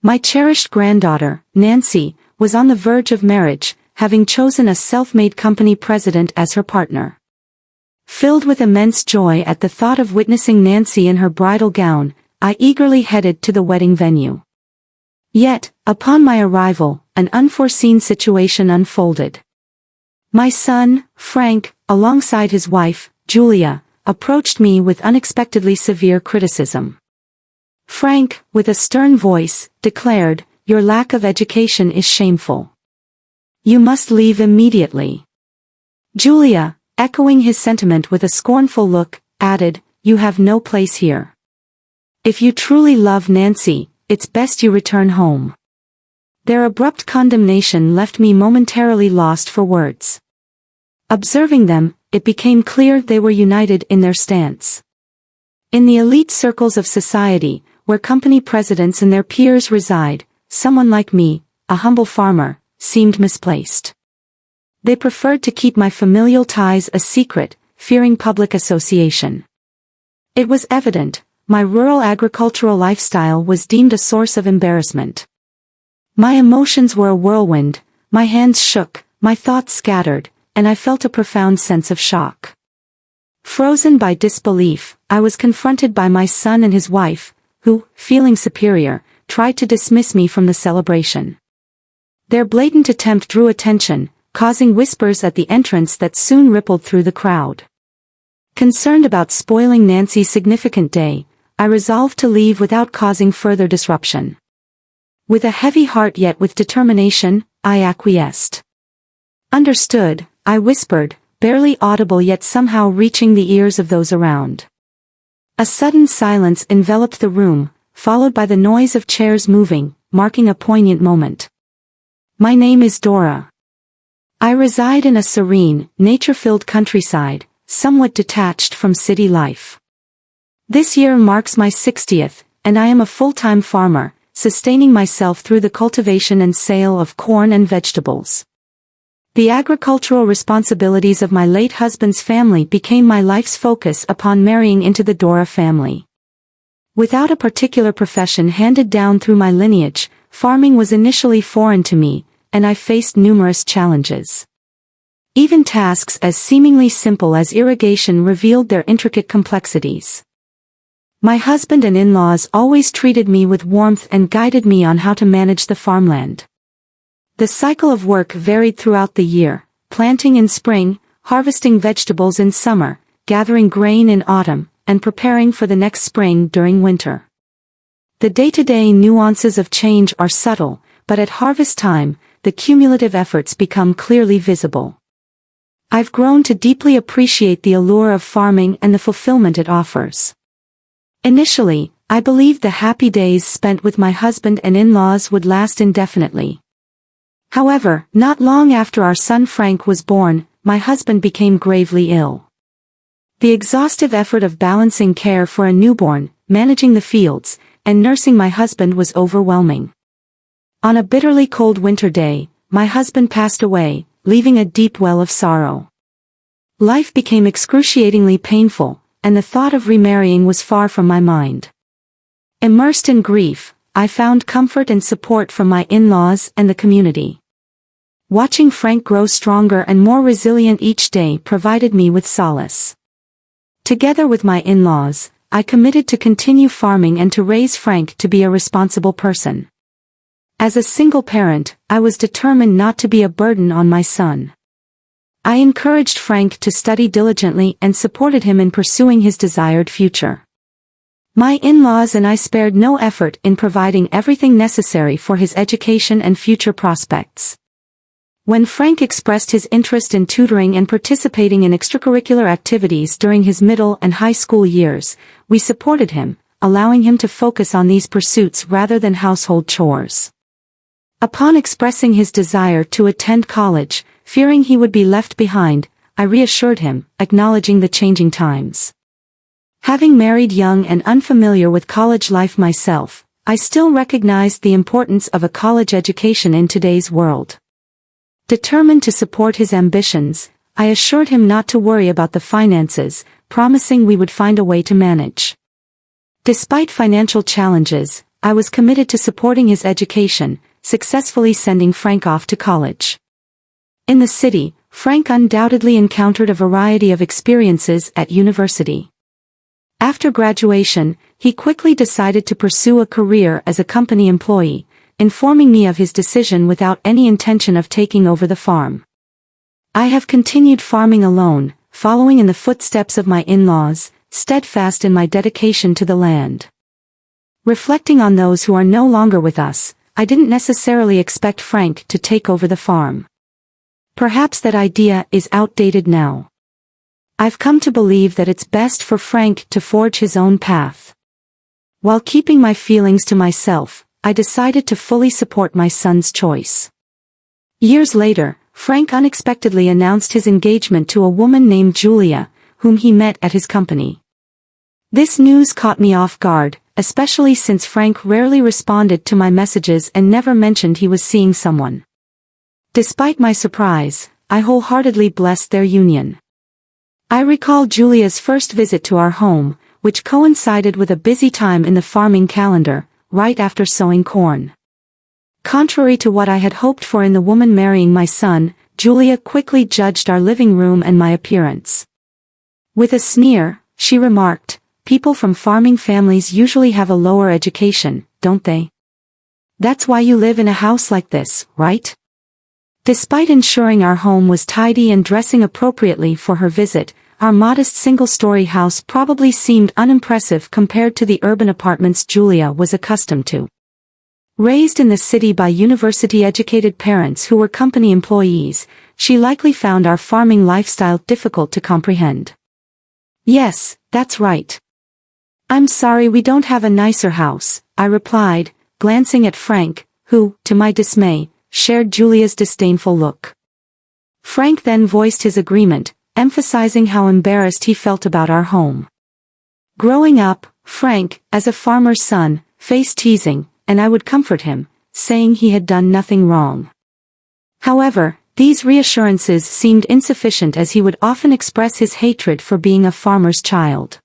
My cherished granddaughter, Nancy, was on the verge of marriage, having chosen a self-made company president as her partner. Filled with immense joy at the thought of witnessing Nancy in her bridal gown, I eagerly headed to the wedding venue. Yet, upon my arrival, an unforeseen situation unfolded. My son, Frank, alongside his wife, Julia, approached me with unexpectedly severe criticism. Frank, with a stern voice, declared, "Your lack of education is shameful. You must leave immediately." Julia, echoing his sentiment with a scornful look, added, "You have no place here. If you truly love Nancy, it's best you return home." Their abrupt condemnation left me momentarily lost for words. Observing them, it became clear they were united in their stance. In the elite circles of society, where company presidents and their peers reside, someone like me, a humble farmer, seemed misplaced. They preferred to keep my familial ties a secret, fearing public association. It was evident, my rural agricultural lifestyle was deemed a source of embarrassment. My emotions were a whirlwind, my hands shook, my thoughts scattered, and I felt a profound sense of shock. Frozen by disbelief, I was confronted by my son and his wife, who, feeling superior, tried to dismiss me from the celebration. Their blatant attempt drew attention, causing whispers at the entrance that soon rippled through the crowd. Concerned about spoiling Nancy's significant day, I resolved to leave without causing further disruption. With a heavy heart yet with determination, I acquiesced. "Understood," I whispered, barely audible yet somehow reaching the ears of those around. A sudden silence enveloped the room, followed by the noise of chairs moving, marking a poignant moment. "My name is Dora. I reside in a serene, nature-filled countryside, somewhat detached from city life. This year marks my 60th, and I am a full-time farmer, sustaining myself through the cultivation and sale of corn and vegetables. The agricultural responsibilities of my late husband's family became my life's focus upon marrying into the Dora family. Without a particular profession handed down through my lineage, farming was initially foreign to me, and I faced numerous challenges. Even tasks as seemingly simple as irrigation revealed their intricate complexities. My husband and in-laws always treated me with warmth and guided me on how to manage the farmland. The cycle of work varied throughout the year, planting in spring, harvesting vegetables in summer, gathering grain in autumn, and preparing for the next spring during winter. The day-to-day nuances of change are subtle, but at harvest time, the cumulative efforts become clearly visible. I've grown to deeply appreciate the allure of farming and the fulfillment it offers. Initially, I believed the happy days spent with my husband and in-laws would last indefinitely. However, not long after our son Frank was born, my husband became gravely ill. The exhaustive effort of balancing care for a newborn, managing the fields, and nursing my husband was overwhelming. On a bitterly cold winter day, my husband passed away, leaving a deep well of sorrow. Life became excruciatingly painful, and the thought of remarrying was far from my mind. Immersed in grief, I found comfort and support from my in-laws and the community. Watching Frank grow stronger and more resilient each day provided me with solace. Together with my in-laws, I committed to continue farming and to raise Frank to be a responsible person. As a single parent, I was determined not to be a burden on my son. I encouraged Frank to study diligently and supported him in pursuing his desired future. My in-laws and I spared no effort in providing everything necessary for his education and future prospects. When Frank expressed his interest in tutoring and participating in extracurricular activities during his middle and high school years, we supported him, allowing him to focus on these pursuits rather than household chores. Upon expressing his desire to attend college, fearing he would be left behind, I reassured him, acknowledging the changing times. Having married young and unfamiliar with college life myself, I still recognized the importance of a college education in today's world. Determined to support his ambitions, I assured him not to worry about the finances, promising we would find a way to manage. Despite financial challenges, I was committed to supporting his education, successfully sending Frank off to college. In the city, Frank undoubtedly encountered a variety of experiences at university. After graduation, he quickly decided to pursue a career as a company employee, informing me of his decision without any intention of taking over the farm. I have continued farming alone, following in the footsteps of my in-laws, steadfast in my dedication to the land. Reflecting on those who are no longer with us, I didn't necessarily expect Frank to take over the farm. Perhaps that idea is outdated now. I've come to believe that it's best for Frank to forge his own path. While keeping my feelings to myself, I decided to fully support my son's choice. Years later, Frank unexpectedly announced his engagement to a woman named Julia, whom he met at his company. This news caught me off guard, especially since Frank rarely responded to my messages and never mentioned he was seeing someone. Despite my surprise, I wholeheartedly blessed their union. I recall Julia's first visit to our home, which coincided with a busy time in the farming calendar, right after sowing corn. Contrary to what I had hoped for in the woman marrying my son, Julia quickly judged our living room and my appearance. With a sneer, she remarked, "People from farming families usually have a lower education, don't they? That's why you live in a house like this, right?" Despite ensuring our home was tidy and dressing appropriately for her visit, our modest single-story house probably seemed unimpressive compared to the urban apartments Julia was accustomed to. Raised in the city by university-educated parents who were company employees, she likely found our farming lifestyle difficult to comprehend. "Yes, that's right. I'm sorry we don't have a nicer house," I replied, glancing at Frank, who, to my dismay, shared Julia's disdainful look. Frank then voiced his agreement, emphasizing how embarrassed he felt about our home. Growing up, Frank, as a farmer's son, faced teasing, and I would comfort him, saying he had done nothing wrong. However, these reassurances seemed insufficient as he would often express his hatred for being a farmer's child.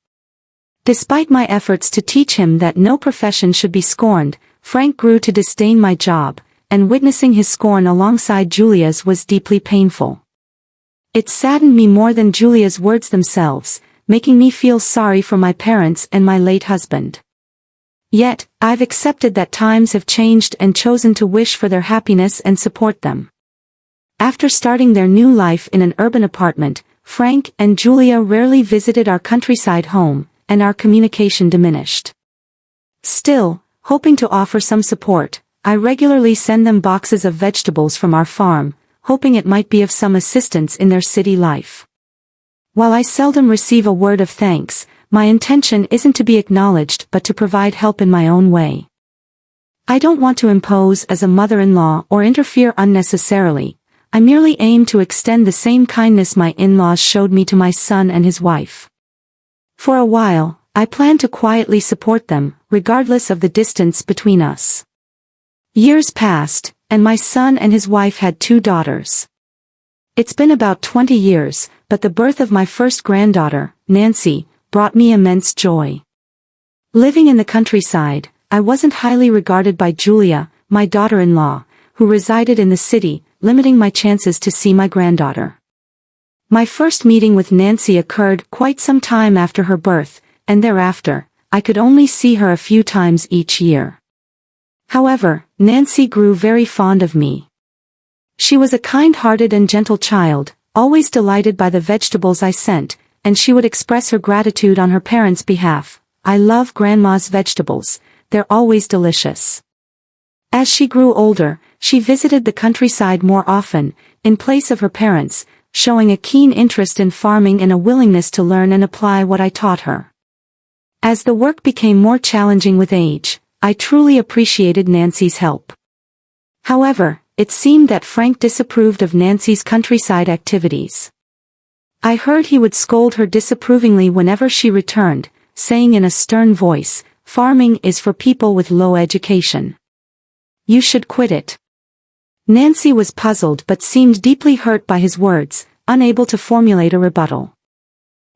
Despite my efforts to teach him that no profession should be scorned, Frank grew to disdain my job, and witnessing his scorn alongside Julia's was deeply painful. It saddened me more than Julia's words themselves, making me feel sorry for my parents and my late husband. Yet, I've accepted that times have changed and chosen to wish for their happiness and support them. After starting their new life in an urban apartment, Frank and Julia rarely visited our countryside home, and our communication diminished. Still, hoping to offer some support, I regularly send them boxes of vegetables from our farm, hoping it might be of some assistance in their city life. While I seldom receive a word of thanks, my intention isn't to be acknowledged but to provide help in my own way. I don't want to impose as a mother-in-law or interfere unnecessarily. I merely aim to extend the same kindness my in-laws showed me to my son and his wife. For a while, I plan to quietly support them, regardless of the distance between us. Years passed, and my son and his wife had 2 daughters. It's been about 20 years, but the birth of my first granddaughter, Nancy, brought me immense joy. Living in the countryside, I wasn't highly regarded by Julia, my daughter-in-law, who resided in the city, limiting my chances to see my granddaughter. My first meeting with Nancy occurred quite some time after her birth, and thereafter, I could only see her a few times each year. However, Nancy grew very fond of me. She was a kind-hearted and gentle child, always delighted by the vegetables I sent, and she would express her gratitude on her parents' behalf. "I love Grandma's vegetables, they're always delicious." As she grew older, she visited the countryside more often, in place of her parents, showing a keen interest in farming and a willingness to learn and apply what I taught her. As the work became more challenging with age, I truly appreciated Nancy's help. However, it seemed that Frank disapproved of Nancy's countryside activities. I heard he would scold her disapprovingly whenever she returned, saying in a stern voice, "Farming is for people with low education. You should quit it." Nancy was puzzled but seemed deeply hurt by his words, unable to formulate a rebuttal.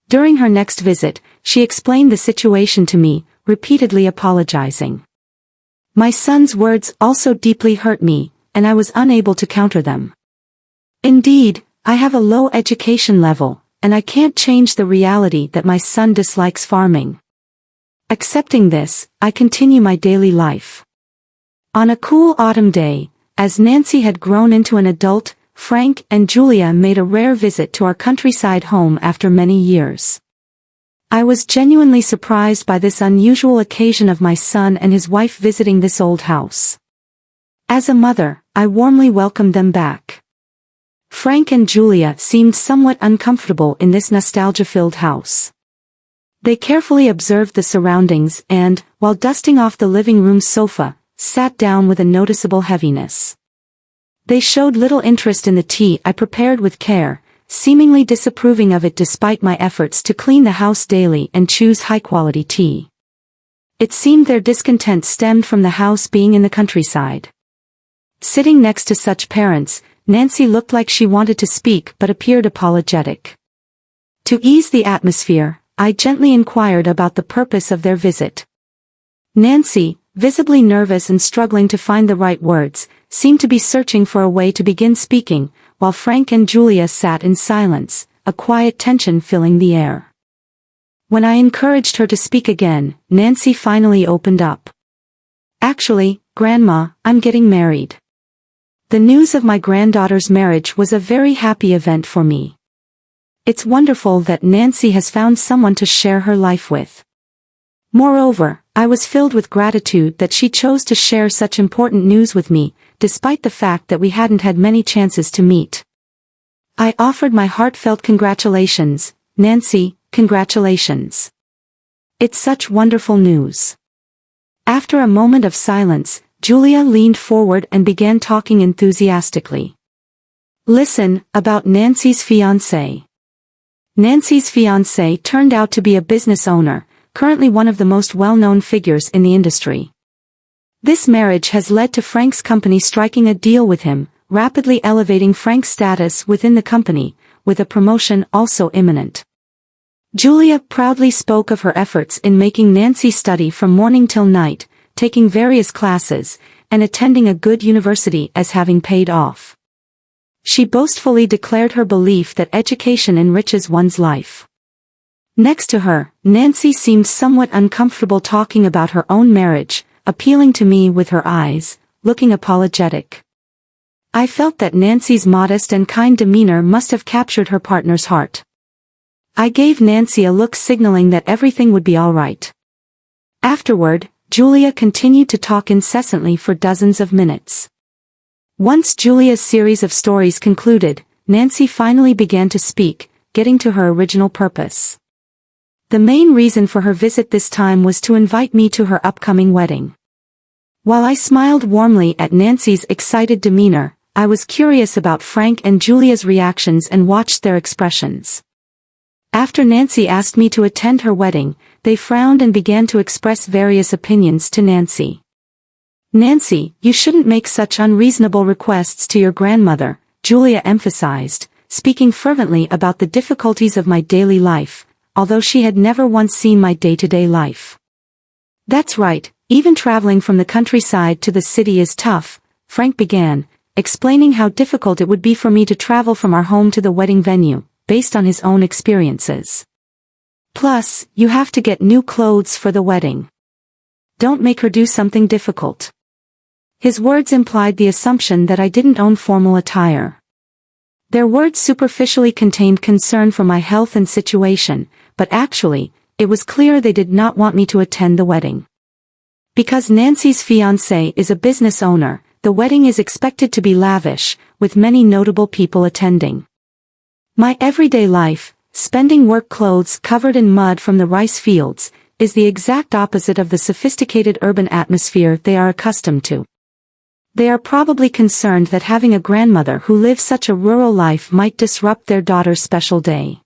During her next visit, she explained the situation to me, repeatedly apologizing. My son's words also deeply hurt me, and I was unable to counter them. Indeed, I have a low education level, and I can't change the reality that my son dislikes farming. Accepting this, I continue my daily life. On a cool autumn day, as Nancy had grown into an adult, Frank and Julia made a rare visit to our countryside home after many years. I was genuinely surprised by this unusual occasion of my son and his wife visiting this old house. As a mother, I warmly welcomed them back. Frank and Julia seemed somewhat uncomfortable in this nostalgia-filled house. They carefully observed the surroundings and, while dusting off the living room sofa, sat down with a noticeable heaviness. They showed little interest in the tea I prepared with care, seemingly disapproving of it despite my efforts to clean the house daily and choose high-quality tea. It seemed their discontent stemmed from the house being in the countryside. Sitting next to such parents, Nancy looked like she wanted to speak but appeared apologetic. To ease the atmosphere, I gently inquired about the purpose of their visit. Nancy, visibly nervous and struggling to find the right words, seemed to be searching for a way to begin speaking, while Frank and Julia sat in silence, a quiet tension filling the air. When I encouraged her to speak again, Nancy finally opened up. "Actually, Grandma, I'm getting married." The news of my granddaughter's marriage was a very happy event for me. It's wonderful that Nancy has found someone to share her life with. Moreover, I was filled with gratitude that she chose to share such important news with me, despite the fact that we hadn't had many chances to meet. I offered my heartfelt congratulations. "Nancy, congratulations. It's such wonderful news." After a moment of silence, Julia leaned forward and began talking enthusiastically. "Listen, about Nancy's fiancé." Nancy's fiancé turned out to be a business owner, currently one of the most well-known figures in the industry. This marriage has led to Frank's company striking a deal with him, rapidly elevating Frank's status within the company, with a promotion also imminent. Julia proudly spoke of her efforts in making Nancy study from morning till night, taking various classes, and attending a good university as having paid off. She boastfully declared her belief that education enriches one's life. Next to her, Nancy seemed somewhat uncomfortable talking about her own marriage, appealing to me with her eyes, looking apologetic. I felt that Nancy's modest and kind demeanor must have captured her partner's heart. I gave Nancy a look signaling that everything would be all right. Afterward, Julia continued to talk incessantly for dozens of minutes. Once Julia's series of stories concluded, Nancy finally began to speak, getting to her original purpose. The main reason for her visit this time was to invite me to her upcoming wedding. While I smiled warmly at Nancy's excited demeanor, I was curious about Frank and Julia's reactions and watched their expressions. After Nancy asked me to attend her wedding, they frowned and began to express various opinions to Nancy. "Nancy, you shouldn't make such unreasonable requests to your grandmother," Julia emphasized, speaking fervently about the difficulties of my daily life, although she had never once seen my day-to-day life. "That's right, even traveling from the countryside to the city is tough," Frank began, explaining how difficult it would be for me to travel from our home to the wedding venue, based on his own experiences. "Plus, you have to get new clothes for the wedding. Don't make her do something difficult." His words implied the assumption that I didn't own formal attire. Their words superficially contained concern for my health and situation, but actually, it was clear they did not want me to attend the wedding. Because Nancy's fiancé is a business owner, the wedding is expected to be lavish, with many notable people attending. My everyday life, spending work clothes covered in mud from the rice fields, is the exact opposite of the sophisticated urban atmosphere they are accustomed to. They are probably concerned that having a grandmother who lives such a rural life might disrupt their daughter's special day.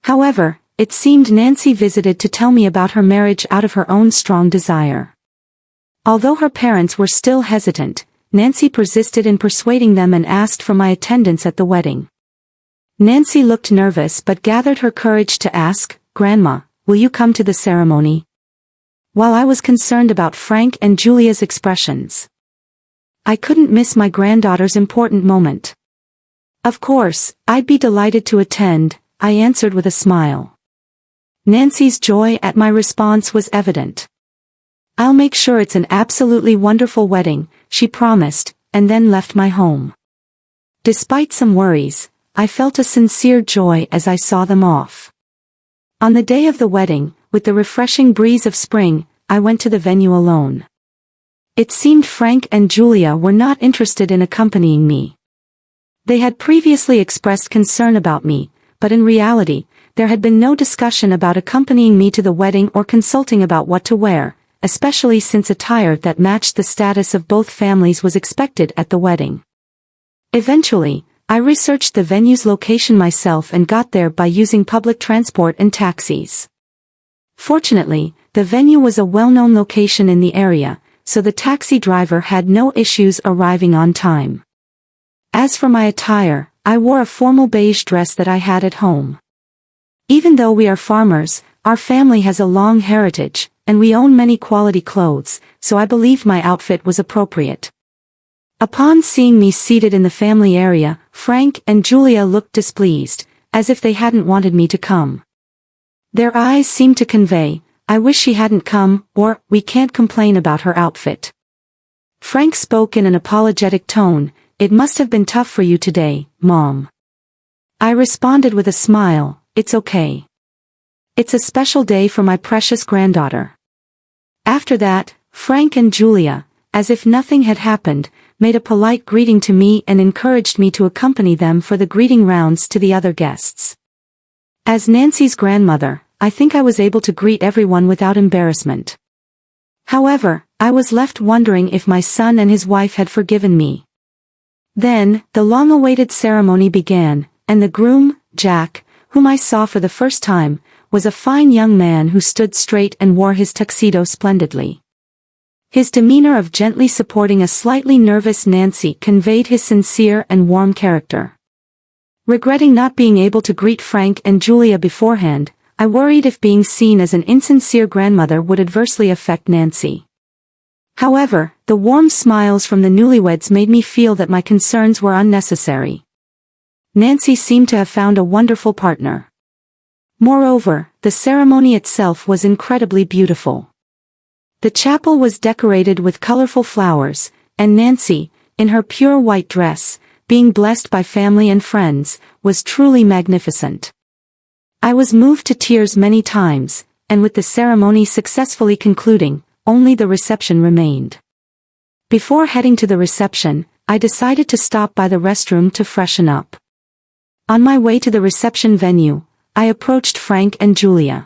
However, it seemed Nancy visited to tell me about her marriage out of her own strong desire. Although her parents were still hesitant, Nancy persisted in persuading them and asked for my attendance at the wedding. Nancy looked nervous but gathered her courage to ask, "Grandma, will you come to the ceremony?" while I was concerned about Frank and Julia's expressions. I couldn't miss my granddaughter's important moment. Of course, I'd be delighted to attend, I answered with a smile. Nancy's joy at my response was evident. I'll make sure it's an absolutely wonderful wedding, she promised, and then left my home. Despite some worries, I felt a sincere joy as I saw them off. On the day of the wedding, with the refreshing breeze of spring, I went to the venue alone. It seemed Frank and Julia were not interested in accompanying me. They had previously expressed concern about me, but in reality, there had been no discussion about accompanying me to the wedding or consulting about what to wear, especially since attire that matched the status of both families was expected at the wedding. Eventually, I researched the venue's location myself and got there by using public transport and taxis. Fortunately, the venue was a well-known location in the area, so the taxi driver had no issues arriving on time. As for my attire, I wore a formal beige dress that I had at home. Even though we are farmers, our family has a long heritage, and we own many quality clothes, so I believed my outfit was appropriate. Upon seeing me seated in the family area, Frank and Julia looked displeased, as if they hadn't wanted me to come. Their eyes seemed to convey, "I wish she hadn't come," or, "We can't complain about her outfit." Frank spoke in an apologetic tone, "It must have been tough for you today, Mom." I responded with a smile, "It's okay. It's a special day for my precious granddaughter." After that, Frank and Julia, as if nothing had happened, made a polite greeting to me and encouraged me to accompany them for the greeting rounds to the other guests. As Nancy's grandmother, I think I was able to greet everyone without embarrassment. However, I was left wondering if my son and his wife had forgiven me. Then, the long-awaited ceremony began, and the groom, Jack, whom I saw for the first time, was a fine young man who stood straight and wore his tuxedo splendidly. His demeanor of gently supporting a slightly nervous Nancy conveyed his sincere and warm character. Regretting not being able to greet Frank and Julia beforehand, I worried if being seen as an insincere grandmother would adversely affect Nancy. However, the warm smiles from the newlyweds made me feel that my concerns were unnecessary. Nancy seemed to have found a wonderful partner. Moreover, the ceremony itself was incredibly beautiful. The chapel was decorated with colorful flowers, and Nancy, in her pure white dress, being blessed by family and friends, was truly magnificent. I was moved to tears many times, and with the ceremony successfully concluding, only the reception remained. Before heading to the reception, I decided to stop by the restroom to freshen up. On my way to the reception venue, I approached Frank and Julia.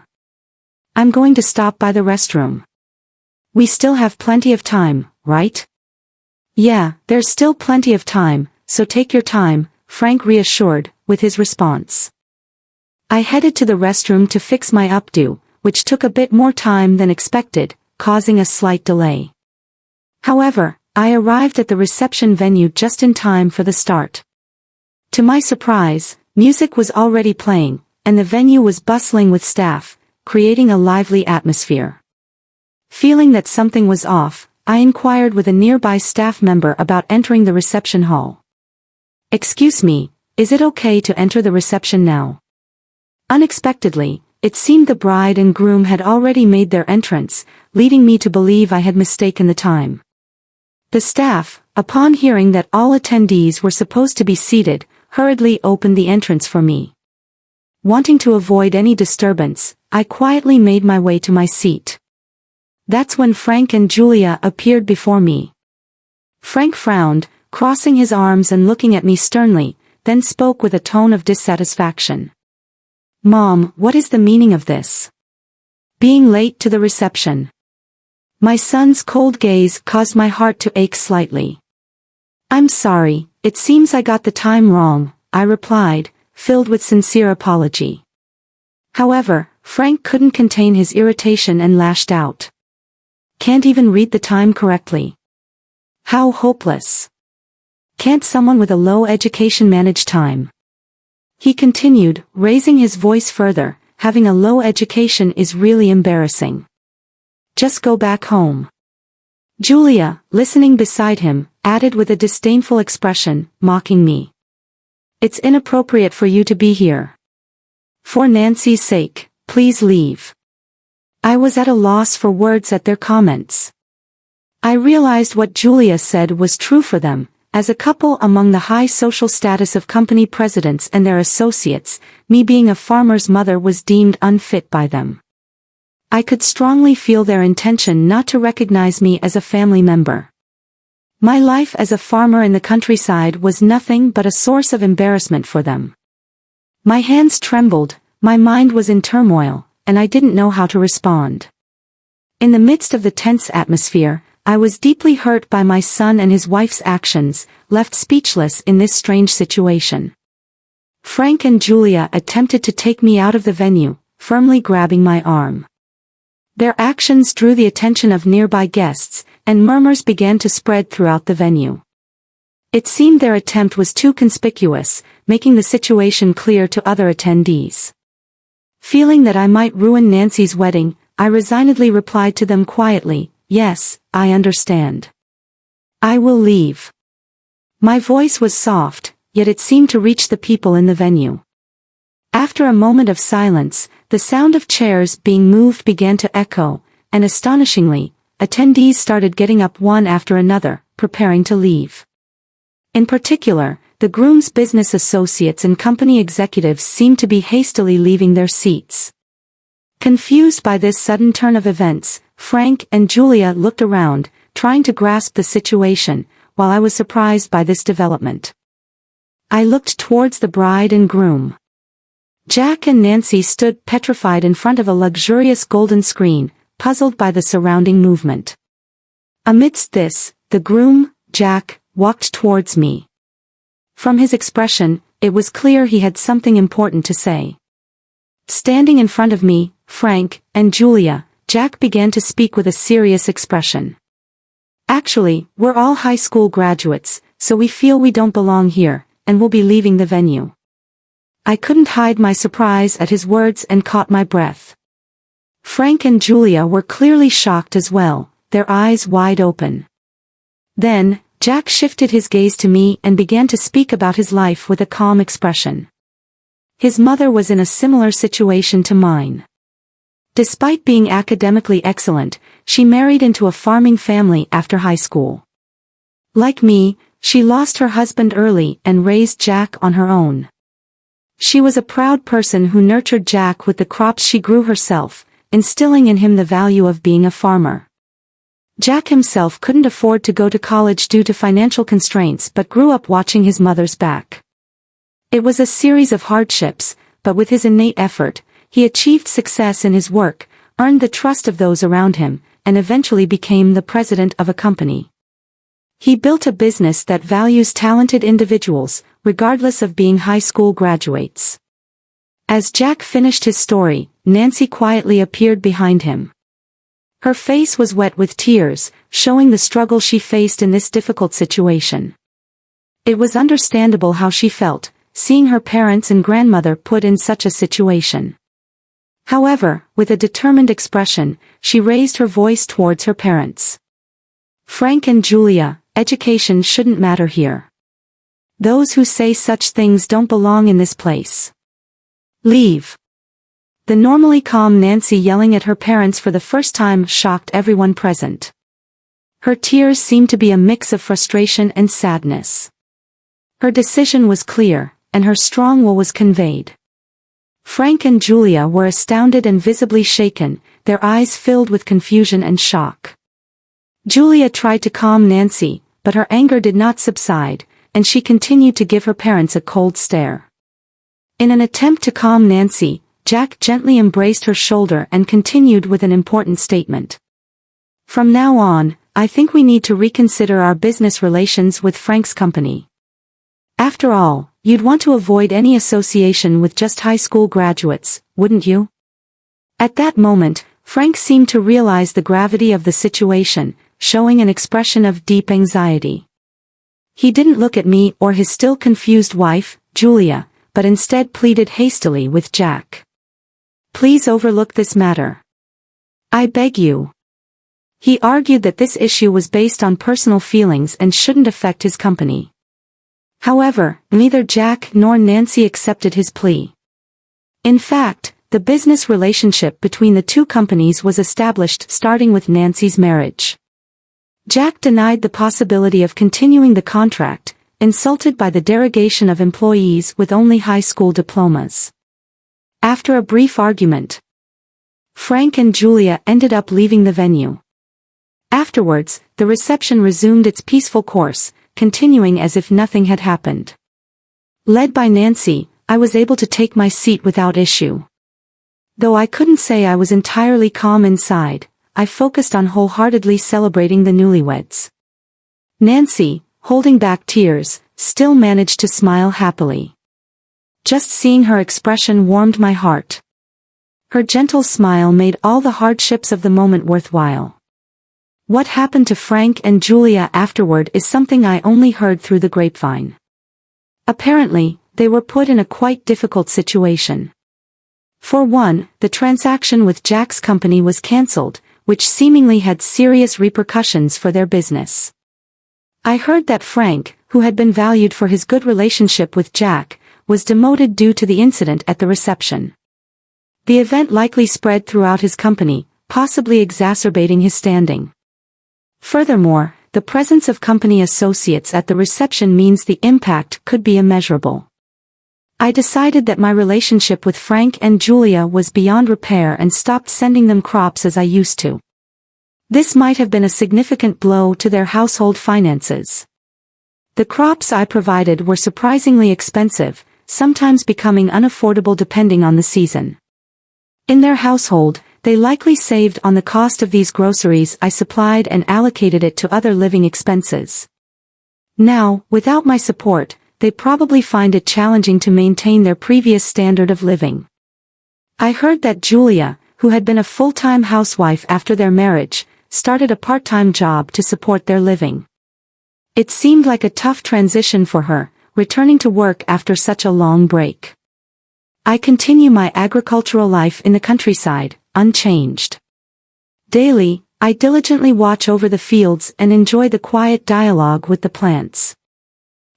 "I'm going to stop by the restroom. We still have plenty of time, right?" "Yeah, there's still plenty of time, so take your time," Frank reassured, with his response. I headed to the restroom to fix my updo, which took a bit more time than expected, causing a slight delay. However, I arrived at the reception venue just in time for the start. To my surprise, music was already playing, and the venue was bustling with staff, creating a lively atmosphere. Feeling that something was off, I inquired with a nearby staff member about entering the reception hall. "Excuse me, is it okay to enter the reception now?" Unexpectedly, it seemed the bride and groom had already made their entrance, leading me to believe I had mistaken the time. The staff, upon hearing that all attendees were supposed to be seated, hurriedly opened the entrance for me. Wanting to avoid any disturbance, I quietly made my way to my seat. That's when Frank and Julia appeared before me. Frank frowned, crossing his arms and looking at me sternly, then spoke with a tone of dissatisfaction. "Mom, what is the meaning of this? Being late to the reception?" My son's cold gaze caused my heart to ache slightly. "I'm sorry, it seems I got the time wrong," I replied, filled with sincere apology. However, Frank couldn't contain his irritation and lashed out. "Can't even read the time correctly. How hopeless. Can't someone with a low education manage time?" He continued, raising his voice further, "Having a low education is really embarrassing. Just go back home. Julia, listening beside him, added with a disdainful expression, mocking me. It's inappropriate for you to be here. For Nancy's sake, please leave. I was at a loss for words at their comments. I realized what Julia said was true for them. As a couple among the high social status of company presidents and their associates, me being a farmer's mother was deemed unfit by them. I could strongly feel their intention not to recognize me as a family member. My life as a farmer in the countryside was nothing but a source of embarrassment for them. My hands trembled, my mind was in turmoil, and I didn't know how to respond. In the midst of the tense atmosphere, I was deeply hurt by my son and his wife's actions, left speechless in this strange situation. Frank and Julia attempted to take me out of the venue, firmly grabbing my arm. Their actions drew the attention of nearby guests, and murmurs began to spread throughout the venue. It seemed their attempt was too conspicuous, making the situation clear to other attendees. Feeling that I might ruin Nancy's wedding, I resignedly replied to them quietly, "Yes, I understand. I will leave." My voice was soft, yet it seemed to reach the people in the venue. After a moment of silence, the sound of chairs being moved began to echo, and astonishingly, attendees started getting up one after another, preparing to leave. In particular, the groom's business associates and company executives seemed to be hastily leaving their seats. Confused by this sudden turn of events, Frank and Julia looked around, trying to grasp the situation, while I was surprised by this development. I looked towards the bride and groom. Jack and Nancy stood petrified in front of a luxurious golden screen, puzzled by the surrounding movement. Amidst this, the groom, Jack, walked towards me. From his expression, it was clear he had something important to say. Standing in front of me, Frank, and Julia, Jack began to speak with a serious expression. "Actually, we're all high school graduates, so we feel we don't belong here, and we'll be leaving the venue." I couldn't hide my surprise at his words and caught my breath. Frank and Julia were clearly shocked as well, their eyes wide open. Then, Jack shifted his gaze to me and began to speak about his life with a calm expression. His mother was in a similar situation to mine. Despite being academically excellent, she married into a farming family after high school. Like me, she lost her husband early and raised Jack on her own. She was a proud person who nurtured Jack with the crops she grew herself, instilling in him the value of being a farmer. Jack himself couldn't afford to go to college due to financial constraints but grew up watching his mother's back. It was a series of hardships, but with his innate effort, he achieved success in his work, earned the trust of those around him, and eventually became the president of a company. He built a business that values talented individuals, regardless of being high school graduates. As Jack finished his story, Nancy quietly appeared behind him. Her face was wet with tears, showing the struggle she faced in this difficult situation. It was understandable how she felt, seeing her parents and grandmother put in such a situation. However, with a determined expression, she raised her voice towards her parents. "Frank and Julia, education shouldn't matter here. Those who say such things don't belong in this place. Leave." The normally calm Nancy yelling at her parents for the first time shocked everyone present. Her tears seemed to be a mix of frustration and sadness. Her decision was clear, and her strong will was conveyed. Frank and Julia were astounded and visibly shaken, their eyes filled with confusion and shock. Julia tried to calm Nancy, but her anger did not subside, and she continued to give her parents a cold stare. In an attempt to calm Nancy, Jack gently embraced her shoulder and continued with an important statement. "From now on, I think we need to reconsider our business relations with Frank's company. After all, you'd want to avoid any association with just high school graduates, wouldn't you?" At that moment, Frank seemed to realize the gravity of the situation, showing an expression of deep anxiety. He didn't look at me or his still confused wife, Julia, but instead pleaded hastily with Jack. "Please overlook this matter. I beg you. He argued that this issue was based on personal feelings and shouldn't affect his company. However, neither Jack nor Nancy accepted his plea. In fact, the business relationship between the two companies was established starting with Nancy's marriage. Jack denied the possibility of continuing the contract, insulted by the derogation of employees with only high school diplomas. After a brief argument, Frank and Julia ended up leaving the venue. Afterwards, the reception resumed its peaceful course, continuing as if nothing had happened. Led by Nancy, I was able to take my seat without issue. Though I couldn't say I was entirely calm inside, I focused on wholeheartedly celebrating the newlyweds. Nancy, holding back tears, still managed to smile happily. Just seeing her expression warmed my heart. Her gentle smile made all the hardships of the moment worthwhile. What happened to Frank and Julia afterward is something I only heard through the grapevine. Apparently, they were put in a quite difficult situation. For one, the transaction with Jack's company was cancelled, which seemingly had serious repercussions for their business. I heard that Frank, who had been valued for his good relationship with Jack, was demoted due to the incident at the reception. The event likely spread throughout his company, possibly exacerbating his standing. Furthermore, the presence of company associates at the reception means the impact could be immeasurable. I decided that my relationship with Frank and Julia was beyond repair and stopped sending them crops as I used to. This might have been a significant blow to their household finances. The crops I provided were surprisingly expensive, sometimes becoming unaffordable depending on the season. In their household, they likely saved on the cost of these groceries I supplied and allocated it to other living expenses. Now, without my support, they probably find it challenging to maintain their previous standard of living. I heard that Julia, who had been a full-time housewife after their marriage, started a part-time job to support their living. It seemed like a tough transition for her, returning to work after such a long break. I continue my agricultural life in the countryside, unchanged. Daily, I diligently watch over the fields and enjoy the quiet dialogue with the plants.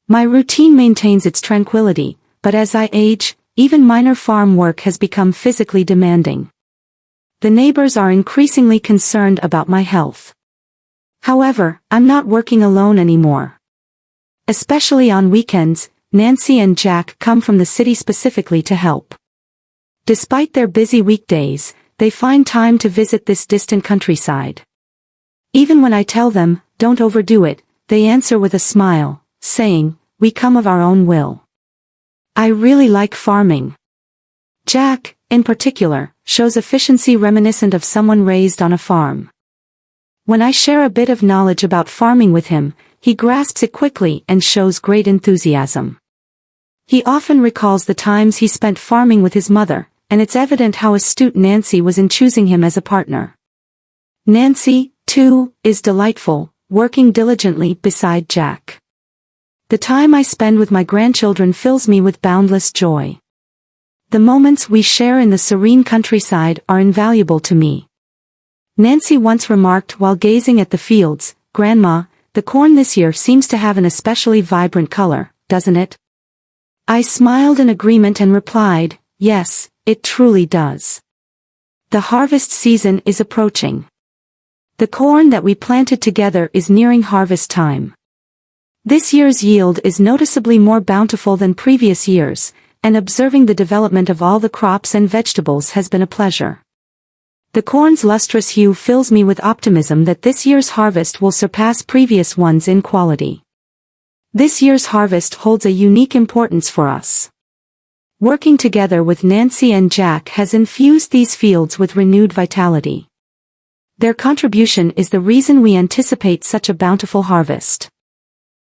My routine maintains its tranquility, but as I age, even minor farm work has become physically demanding. The neighbors are increasingly concerned about my health. However, I'm not working alone anymore. Especially on weekends, Nancy and Jack come from the city specifically to help. Despite their busy weekdays, they find time to visit this distant countryside. Even when I tell them, don't overdo it, they answer with a smile, saying, we come of our own will. I really like farming. Jack, in particular, shows efficiency reminiscent of someone raised on a farm. When I share a bit of knowledge about farming with him, he grasps it quickly and shows great enthusiasm. He often recalls the times he spent farming with his mother, and it's evident how astute Nancy was in choosing him as a partner. Nancy, too, is delightful, working diligently beside Jack. The time I spend with my grandchildren fills me with boundless joy. The moments we share in the serene countryside are invaluable to me. Nancy once remarked while gazing at the fields, "Grandma, the corn this year seems to have an especially vibrant color, doesn't it?" I smiled in agreement and replied, "Yes, it truly does." The harvest season is approaching. The corn that we planted together is nearing harvest time. This year's yield is noticeably more bountiful than previous years, and observing the development of all the crops and vegetables has been a pleasure. The corn's lustrous hue fills me with optimism that this year's harvest will surpass previous ones in quality. This year's harvest holds a unique importance for us. Working together with Nancy and Jack has infused these fields with renewed vitality. Their contribution is the reason we anticipate such a bountiful harvest.